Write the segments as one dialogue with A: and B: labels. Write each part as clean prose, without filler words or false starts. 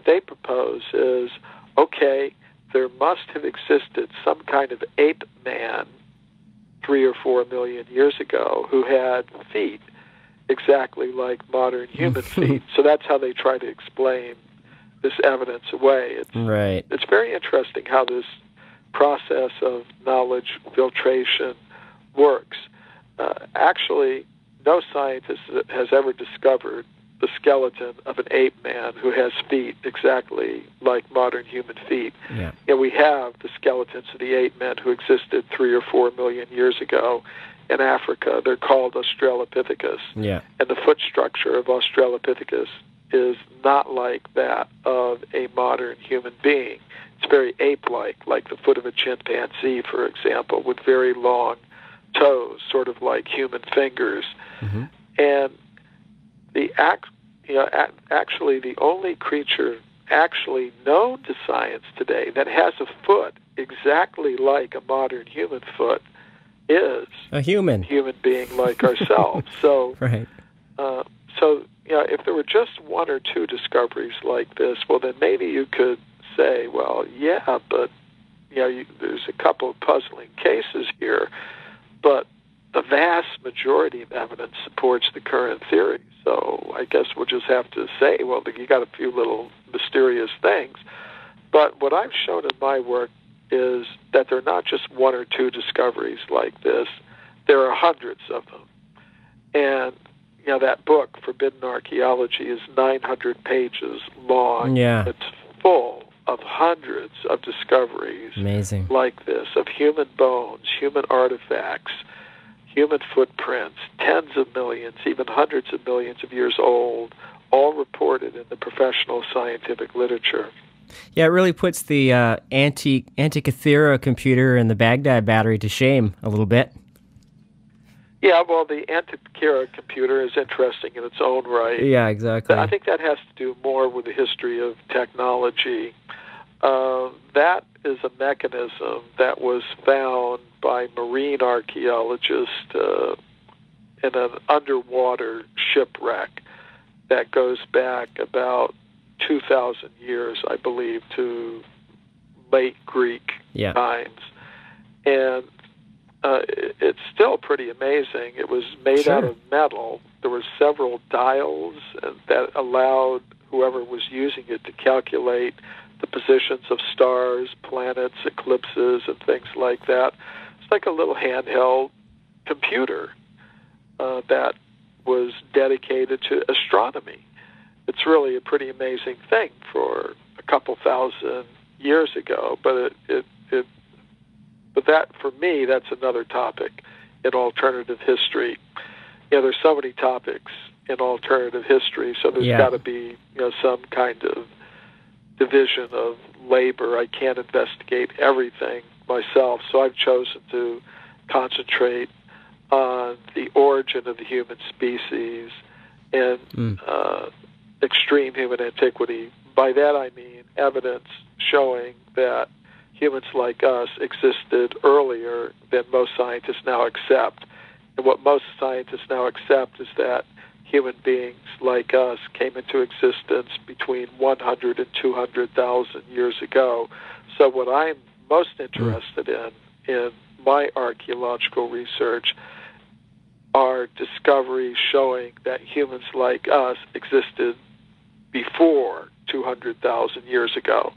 A: they propose is, okay, there must have existed some kind of ape man 3 or 4 million years ago who had feet exactly like modern human feet. So that's how they try to explain this evidence away. It's very interesting how this process of knowledge filtration works. Actually, no scientist has ever discovered the skeleton of an ape man who has feet exactly like modern human feet.
B: Yeah.
A: And we have the skeletons of the ape men who existed 3 or 4 million years ago in Africa. They're called Australopithecus.
B: Yeah.
A: And the foot structure of Australopithecus is not like that of a modern human being. It's very ape-like, like the foot of a chimpanzee, for example, with very long toes, sort of like human fingers.
B: Mm-hmm.
A: And actually the only creature actually known to science today that has a foot exactly like a modern human foot is
B: a human
A: being like ourselves. So,
B: right.
A: If there were just 1 or 2 discoveries like this, well, then maybe you could say, well, yeah, but there's a couple of puzzling cases here, but the vast majority of evidence supports the current theory. So I guess we'll just have to say, well, you got a few little mysterious things. But what I've shown in my work is that there are not just 1 or 2 discoveries like this. There are hundreds of them. And, that book, Forbidden Archaeology, is 900 pages long.
B: Yeah.
A: It's full of hundreds of discoveries
B: Amazing.
A: Like this, of human bones, human artifacts, human footprints, tens of millions, even hundreds of millions of years old, all reported in the professional scientific literature.
B: Yeah, it really puts the Antikythera computer and the Baghdad battery to shame a little bit.
A: Yeah, well, the Antikythera computer is interesting in its own right.
B: Yeah, exactly.
A: I think that has to do more with the history of technology. That is a mechanism that was found by marine archaeologists in an underwater shipwreck that goes back about 2,000 years, I believe, to late Greek times. And it's still pretty amazing. It was made out of metal. There were several dials that allowed whoever was using it to calculate the positions of stars, planets, eclipses, and things like that. It's like a little handheld computer that was dedicated to astronomy. It's really a pretty amazing thing for a couple thousand years ago, but but that, for me, that's another topic in alternative history. There's so many topics in alternative history, so there's got to be some kind of division of labor. I can't investigate everything myself, so I've chosen to concentrate on the origin of the human species and extreme human antiquity. By that I mean evidence showing that humans like us existed earlier than most scientists now accept. And what most scientists now accept is that human beings like us came into existence between 100 and 200,000 years ago. So what I'm most interested in my archaeological research are discoveries showing that humans like us existed before 200,000 years ago.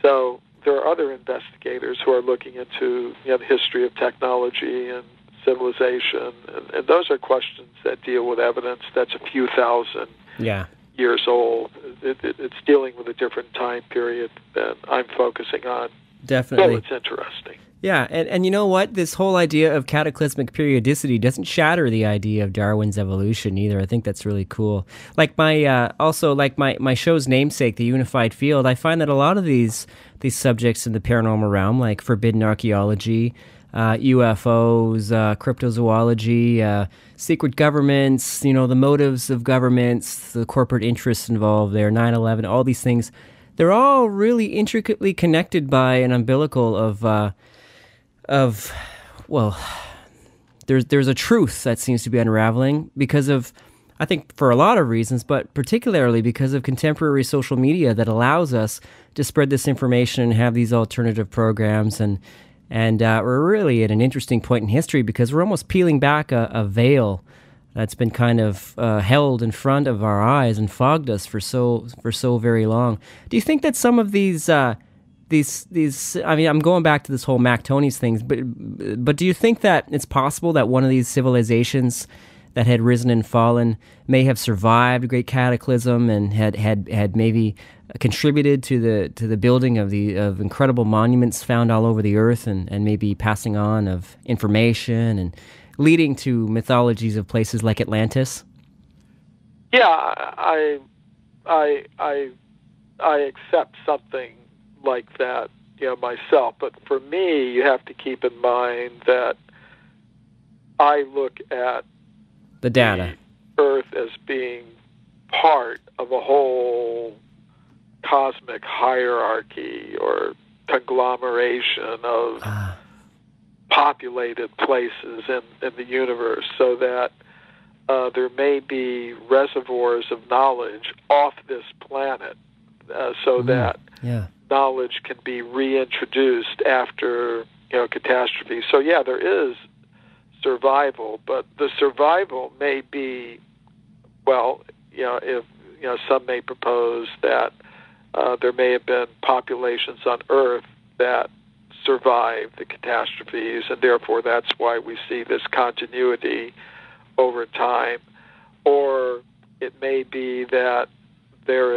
A: So there are other investigators who are looking into the history of technology and civilization, and those are questions that deal with evidence that's a few thousand years old. It's dealing with a different time period than I'm focusing on.
B: Definitely.
A: So it's interesting.
B: Yeah, and you know what? This whole idea of cataclysmic periodicity doesn't shatter the idea of Darwin's evolution either. I think that's really cool. Like my show's namesake, The Unified Field, I find that a lot of these subjects in the paranormal realm, like forbidden archaeology, UFOs, cryptozoology, secret governments, the motives of governments, the corporate interests involved there, 9/11, all these things, they're all really intricately connected by an umbilical there's a truth that seems to be unraveling because of, I think for a lot of reasons, but particularly because of contemporary social media that allows us to spread this information and have these alternative programs. And we're really at an interesting point in history because we're almost peeling back a veil that's been kind of held in front of our eyes and fogged us for so very long. Do you think that some of these I mean, I'm going back to this whole Mac Tony's things, but do you think that it's possible that one of these civilizations that had risen and fallen may have survived a great cataclysm and had maybe contributed to the building of incredible monuments found all over the earth, and maybe passing on of information and leading to mythologies of places like Atlantis?
A: Yeah, I accept something like that, myself. But for me, you have to keep in mind that I look at
B: the data,
A: the Earth, as being part of a whole cosmic hierarchy or conglomeration of populated places in the universe, so that there may be reservoirs of knowledge off this planet, that knowledge can be reintroduced after catastrophe. So yeah, there is survival, but the survival may be, if some may propose that there may have been populations on Earth that survived the catastrophes, and therefore that's why we see this continuity over time. Or it may be that there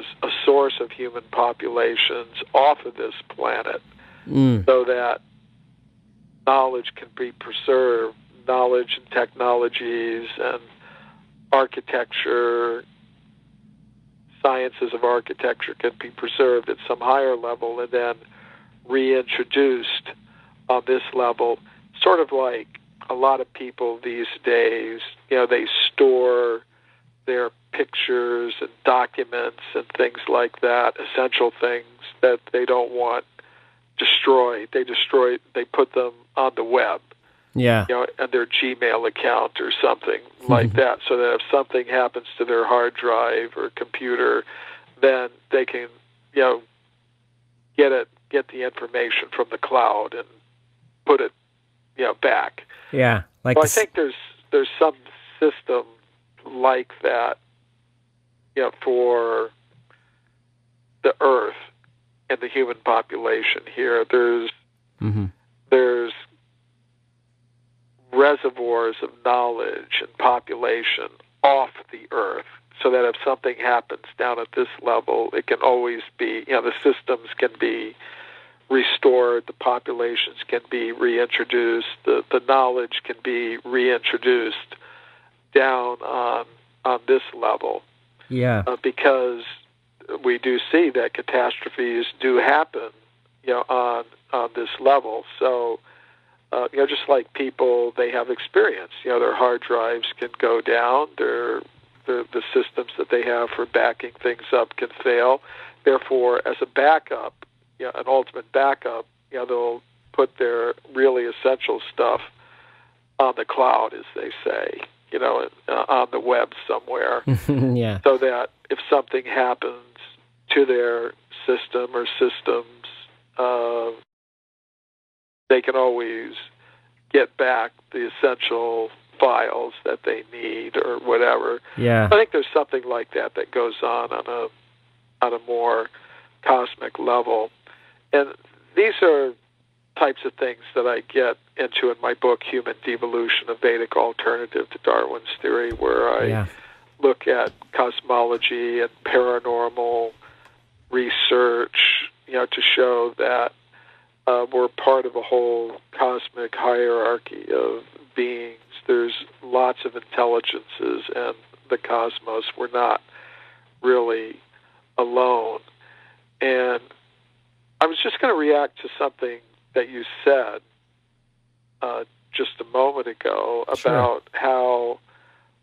A: is a source of human populations off of this planet, so that knowledge can be preserved, knowledge and technologies and architecture, sciences of architecture can be preserved at some higher level and then reintroduced on this level. Sort of like a lot of people these days, they store their pictures and documents and things like that, essential things that they don't want destroyed. They put them on the web, on their Gmail account or something like that, so that if something happens to their hard drive or computer, then they can, get the information from the cloud and put it, back.
B: Yeah,
A: so I think there's some system like that, for the Earth and the human population here. There's reservoirs of knowledge and population off the Earth, so that if something happens down at this level, it can always be, the systems can be restored, the populations can be reintroduced, the knowledge can be reintroduced down on this level.
B: Yeah.
A: Because we do see that catastrophes do happen, on this level. So, just like people, they have experience. Their hard drives can go down. The systems that they have for backing things up can fail. Therefore, as a backup, an ultimate backup, they'll put their really essential stuff on the cloud, as they say, on the web somewhere.
B: Yeah.
A: So that if something happens to their system or systems, they can always get back the essential files that they need or whatever.
B: Yeah.
A: I think there's something like that goes on a more cosmic level. And these are types of things that I get into in my book, Human Devolution, a Vedic Alternative to Darwin's Theory, where I look at cosmology and paranormal research, to show that we're part of a whole cosmic hierarchy of beings. There's lots of intelligences in the cosmos. We're not really alone. And I was just going to react to something that you said just a moment ago about how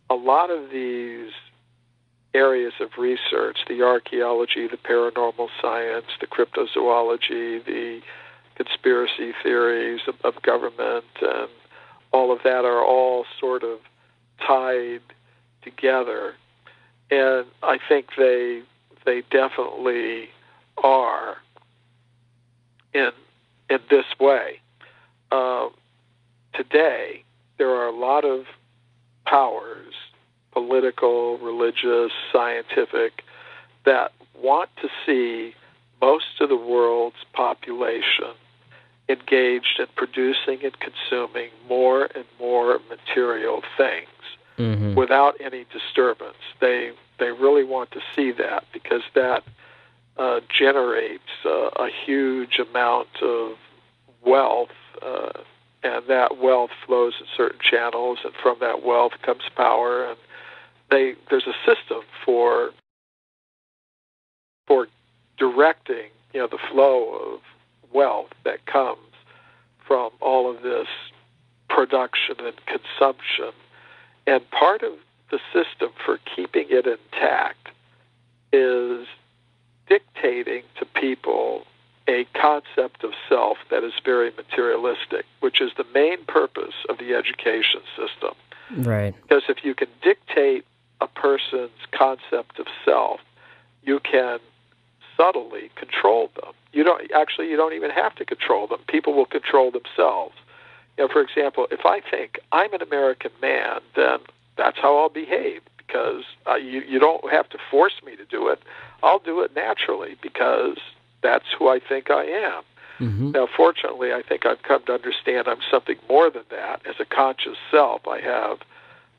A: a lot of these areas of research, the archaeology, the paranormal science, the cryptozoology, the conspiracy theories of government, and all of that are all sort of tied together, and I think they definitely are in this way. Today, there are a lot of powers, political, religious, scientific, that want to see most of the world's population engaged in producing and consuming more and more material things without any disturbance. They really want to see that because that generates a huge amount of wealth, and that wealth flows in certain channels, and from that wealth comes power. And there's a system for directing, the flow of wealth that comes from all of this production and consumption. And part of the system for keeping it intact is dictating to people a concept of self that is very materialistic, which is the main purpose of the education system.
B: Right.
A: Because if you can dictate a person's concept of self, you can subtly control them. You don't even have to control them. People will control themselves. For example, if I think I'm an American man, then that's how I'll behave, because you don't have to force me to do it. I'll do it naturally because that's who I think I am. Mm-hmm. Now, fortunately, I think I've come to understand I'm something more than that. As a conscious self, I have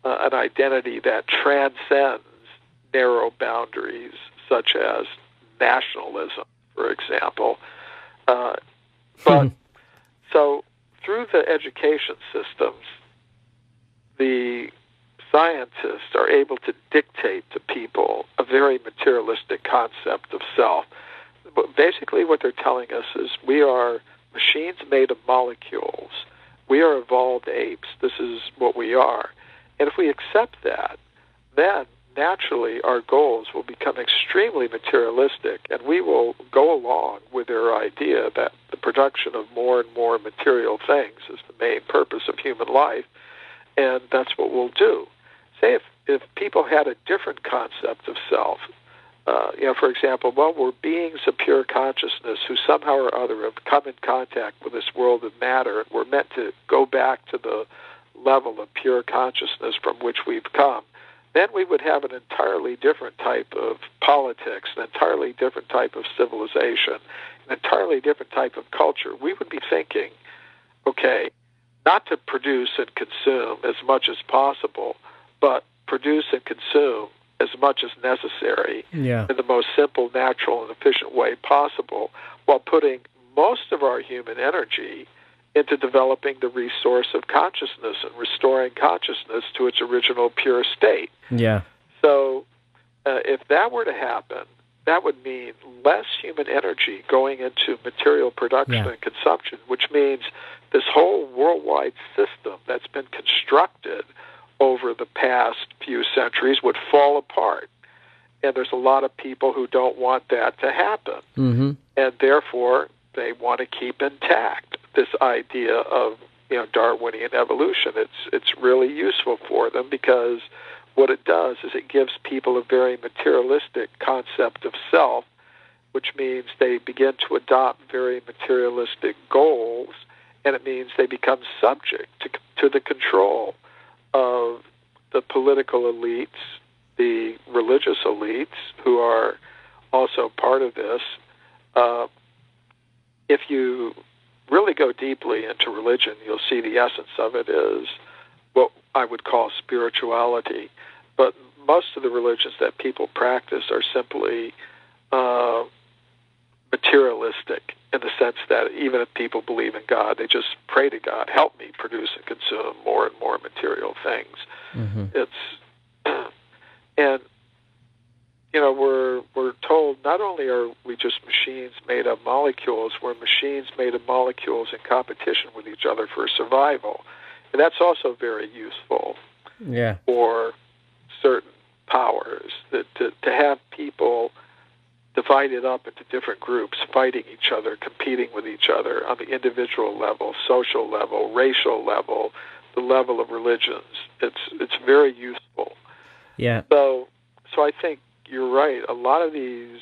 A: an identity that transcends narrow boundaries, such as nationalism, for example. But so through the education systems, the scientists are able to dictate to people a very materialistic concept of self. But basically what they're telling us is we are machines made of molecules. We are evolved apes. This is what we are. And if we accept that, then naturally our goals will become extremely materialistic, and we will go along with their idea that the production of more and more material things is the main purpose of human life, and that's what we'll do. Say if people had a different concept of self, for example, we're beings of pure consciousness who somehow or other have come in contact with this world of matter, and we're meant to go back to the level of pure consciousness from which we've come, then we would have an entirely different type of politics, an entirely different type of civilization, an entirely different type of culture. We would be thinking, okay, not to produce and consume as much as possible, but produce and consume as much as necessary in the most simple, natural, and efficient way possible, while putting most of our human energy into developing the resource of consciousness and restoring consciousness to its original pure state. Yeah. So if that were to happen, that would mean less human energy going into material production and consumption, which means this whole worldwide system that's been constructed over the past few centuries would fall apart. And there's a lot of people who don't want that to happen. Mm-hmm. And therefore, they want to keep intact this idea of Darwinian evolution. It's really useful for them because what it does is it gives people a very materialistic concept of self, which means they begin to adopt very materialistic goals, and it means they become subject to the control of the political elites, the religious elites, who are also part of this. If you really go deeply into religion, you'll see the essence of it is what I would call spirituality. But most of the religions that people practice are simply materialistic, in the sense that even if people believe in God, they just pray to God, help me produce and consume more and more material things. Mm-hmm. And we're told not only are we just machines made of molecules, we're machines made of molecules in competition with each other for survival. And that's also very useful for certain powers, that to have people divided up into different groups, fighting each other, competing with each other on the individual level, social level, racial level, the level of religions. It's very useful.
B: Yeah.
A: So I think you're right. A lot of these